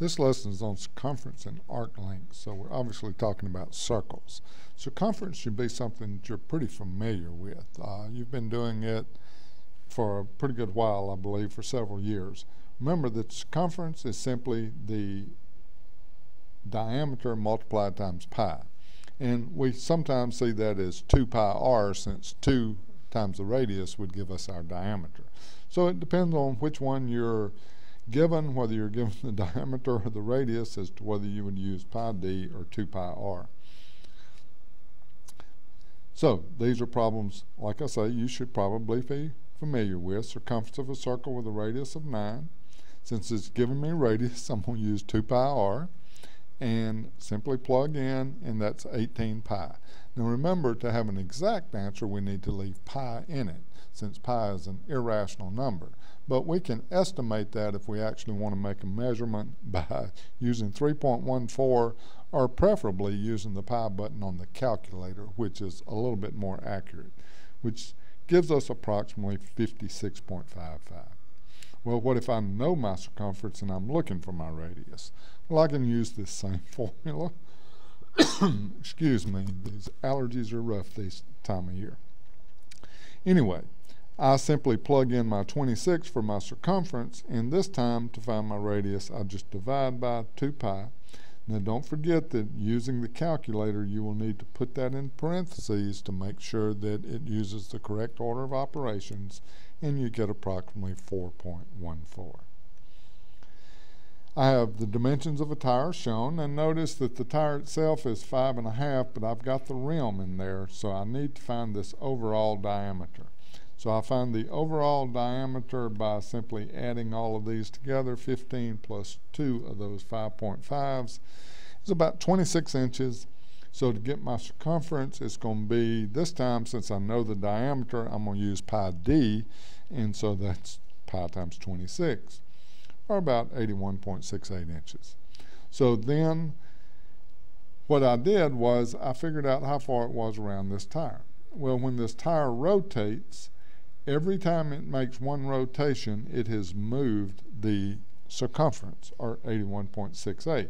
This lesson is on circumference and arc length, so we're obviously talking about circles. Circumference should be something that you're pretty familiar with. You've been doing it for a pretty good while, I believe, for several years. Remember that circumference is simply the diameter multiplied times pi. And we sometimes see that as 2 pi r, since 2 times the radius would give us our diameter. So it depends on which one you're given, whether you're given the diameter or the radius, as to whether you would use pi d or 2 pi r. So these are problems, like I say, you should probably be familiar with. Circumference of a circle with a radius of 9. Since it's giving me radius, I'm going to use 2 pi r and simply plug in, and that's 18 pi. Now remember, to have an exact answer, we need to leave pi in it, since pi is an irrational number. But we can estimate that if we actually want to make a measurement by using 3.14, or preferably using the pi button on the calculator, which is a little bit more accurate, which gives us approximately 56.55. Well, what if I know my circumference and I'm looking for my radius? Well, I can use this same formula. Excuse me, these allergies are rough this time of year. Anyway, I simply plug in my 26 for my circumference, and this time to find my radius I just divide by 2 pi. Now don't forget that using the calculator you will need to put that in parentheses to make sure that it uses the correct order of operations, and you get approximately 4.14. I have the dimensions of a tire shown, and notice that the tire itself is 5.5, but I've got the rim in there, so I need to find this overall diameter. So I find the overall diameter by simply adding all of these together. 15 plus 2 of those 5.5s is about 26 inches. So to get my circumference, it's going to be, this time, since I know the diameter, I'm going to use pi d, and so that's pi times 26, or about 81.68 inches. So then what I did was I figured out how far it was around this tire. Well, when this tire rotates, every time it makes one rotation, it has moved the circumference, or 81.68.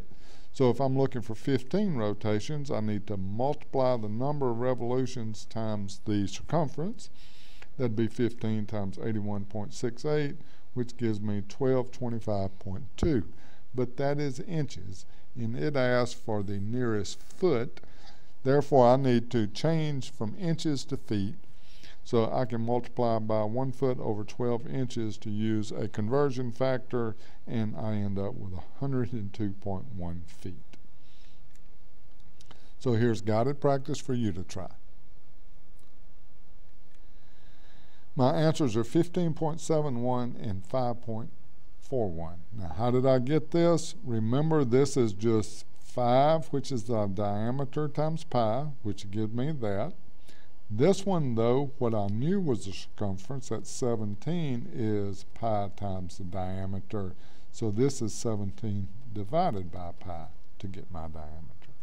So if I'm looking for 15 rotations, I need to multiply the number of revolutions times the circumference. That'd be 15 times 81.68, which gives me 1225.2. But that is inches, and it asks for the nearest foot. Therefore, I need to change from inches to feet. So I can multiply by 1 foot over 12 inches to use a conversion factor, and I end up with 102.1 feet. So here's guided practice for you to try. My answers are 15.71 and 5.41. Now, how did I get this? Remember, this is just 5, which is the diameter, times pi, which gives me that. This one, though, what I knew was the circumference at 17 is pi times the diameter. So this is 17 divided by pi to get my diameter.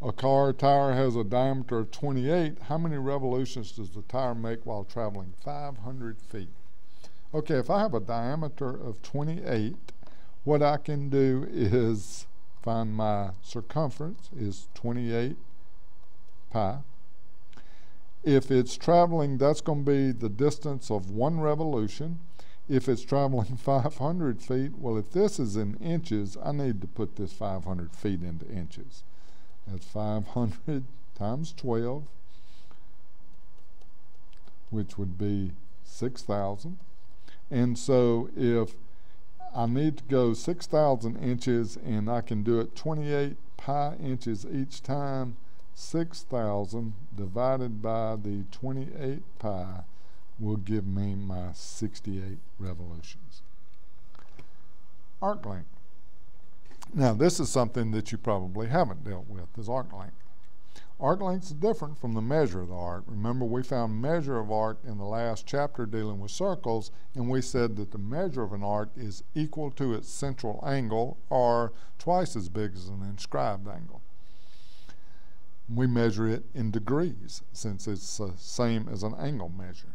A car tire has a diameter of 28. How many revolutions does the tire make while traveling 500 feet? Okay, if I have a diameter of 28, what I can do is find my circumference is 28 pi. If it's traveling, that's going to be the distance of 1 revolution. If it's traveling 500 feet, well, if this is in inches, I need to put this 500 feet into inches. That's 500 times 12, which would be 6,000. And so if I need to go 6,000 inches, and I can do it 28 pi inches each time, 6,000 divided by the 28 pi will give me my 68 revolutions. Arc length. Now this is something that you probably haven't dealt with, is arc length. Arc length is different from the measure of the arc. Remember, we found measure of arc in the last chapter dealing with circles, and we said that the measure of an arc is equal to its central angle, or twice as big as an inscribed angle. We measure it in degrees, since it's the same as an angle measure.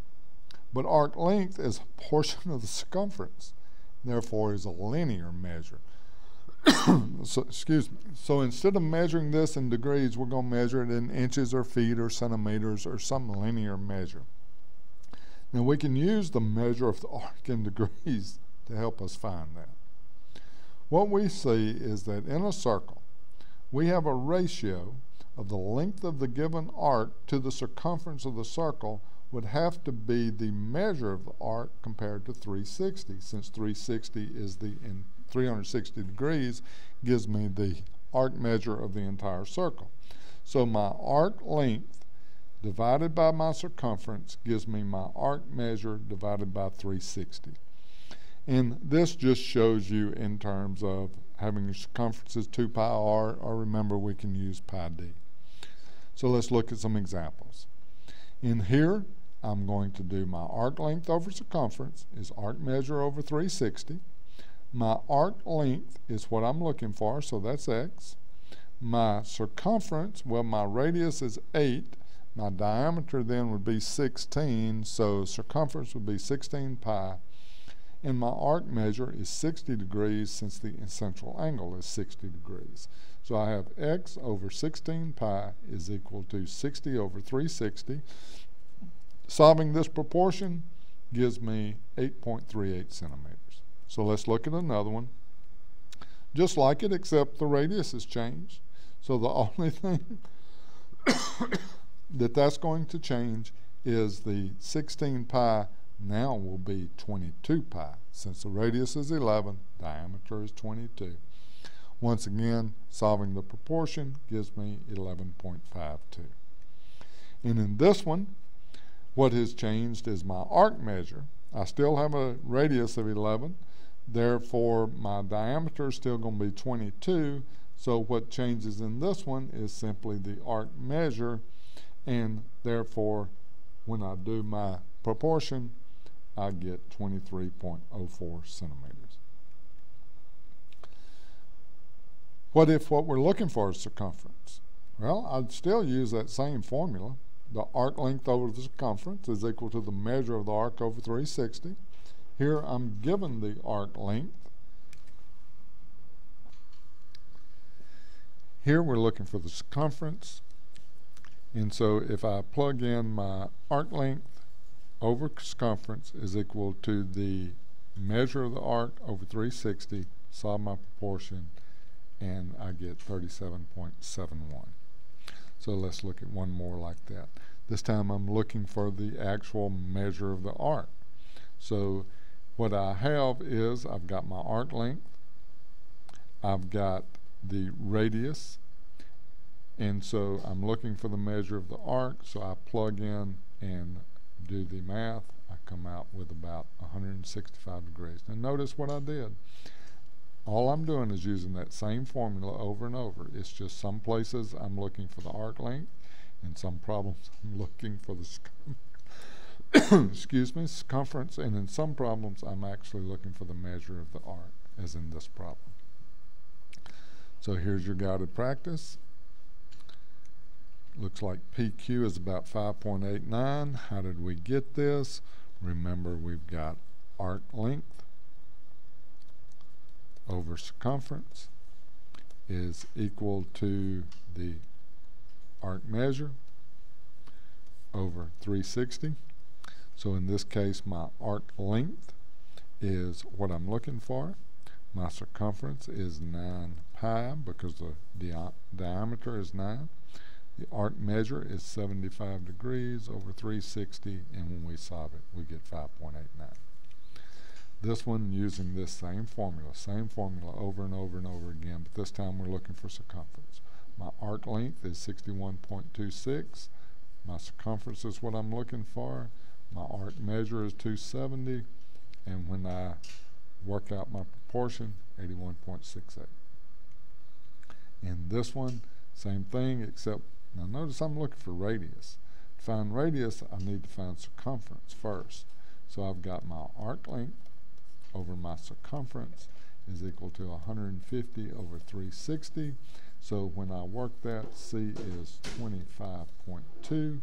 But arc length is a portion of the circumference, therefore is a linear measure. So, excuse me. So instead of measuring this in degrees, we're going to measure it in inches or feet or centimeters or some linear measure. Now we can use the measure of the arc in degrees to help us find that. What we see is that in a circle, we have a ratio of the length of the given arc to the circumference of the circle would have to be the measure of the arc compared to 360, since 360 is in 360 degrees gives me the arc measure of the entire circle. So my arc length divided by my circumference gives me my arc measure divided by 360. And this just shows you in terms of having your circumference as 2 pi r, or remember we can use pi d. So let's look at some examples. In here, I'm going to do my arc length over circumference is arc measure over 360. My arc length is what I'm looking for, so that's x. My circumference, well, my radius is 8. My diameter then would be 16, so circumference would be 16 pi. And my arc measure is 60 degrees since the central angle is 60 degrees. So I have x over 16 pi is equal to 60 over 360. Solving this proportion gives me 8.38 centimeters. So let's look at another one. Just like it, except the radius has changed. So the only thing that's going to change is the 16 pi now will be 22 pi. Since the radius is 11, diameter is 22. Once again, solving the proportion gives me 11.52. And in this one, what has changed is my arc measure. I still have a radius of 11, therefore my diameter is still going to be 22, so what changes in this one is simply the arc measure, and therefore when I do my proportion, I get 23.04 centimeters. What if what we're looking for is circumference? Well, I'd still use that same formula. The arc length over the circumference is equal to the measure of the arc over 360. Here I'm given the arc length. Here we're looking for the circumference. And so if I plug in my arc length over circumference is equal to the measure of the arc over 360, solve my proportion, and I get 37.71. So let's look at one more like that. This time I'm looking for the actual measure of the arc. So what I have is I've got my arc length, I've got the radius, and so I'm looking for the measure of the arc, so I plug in and do the math. I come out with about 165 degrees. Now notice what I did. All I'm doing is using that same formula over and over. It's just some places I'm looking for the arc length, and some problems I'm looking for the excuse me, circumference, and in some problems I'm actually looking for the measure of the arc, as in this problem. So here's your guided practice. Looks like PQ is about 5.89. How did we get this? Remember, we've got arc length over circumference is equal to the arc measure over 360. So in this case, my arc length is what I'm looking for. My circumference is 9 pi because the diameter is 9. The arc measure is 75 degrees over 360, and when we solve it, we get 5.89. This one using this same formula over and over and over again, but this time we're looking for circumference. My arc length is 61.26. My circumference is what I'm looking for. My arc measure is 270, and when I work out my proportion, 81.68. In this one, same thing, except now notice I'm looking for radius. To find radius, I need to find circumference first. So I've got my arc length over my circumference is equal to 150 over 360. So when I work that, C is 25.2.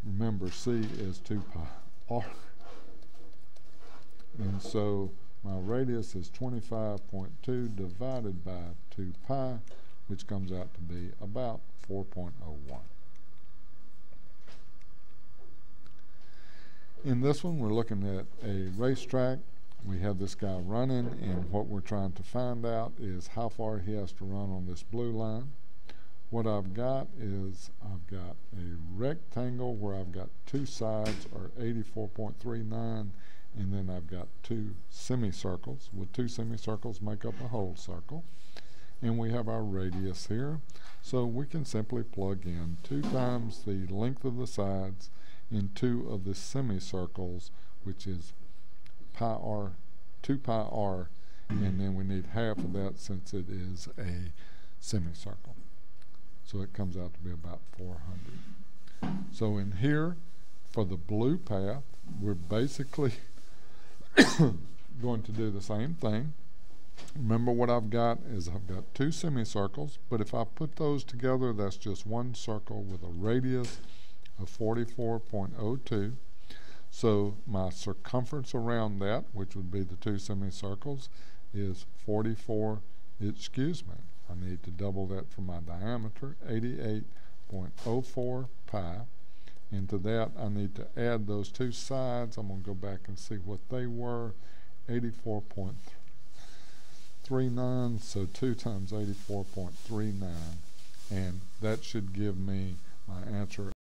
Remember, C is 2 pi r. And so my radius is 25.2 divided by 2 pi, which comes out to be about 4.01. In this one, we're looking at a racetrack. We have this guy running, and what we're trying to find out is how far he has to run on this blue line. What I've got is I've got a rectangle where I've got two sides are 84.39, and then I've got two semicircles. With two semicircles make up a whole circle. And we have our radius here. So we can simply plug in 2 times the length of the sides in 2 of the semicircles, which is pi r, 2 pi r, and then we need half of that since it is a semicircle. So it comes out to be about 400. So in here, for the blue path, we're basically going to do the same thing. Remember, what I've got is I've got 2 semicircles, but if I put those together, that's just one circle with a radius of 44.02. So my circumference around that, which would be the 2 semicircles, is 44, excuse me, I need to double that for my diameter, 88.04 pi. And to that, I need to add those 2 sides. I'm going to go back and see what they were, 84.39, so 2 times 84.39, and that should give me my answer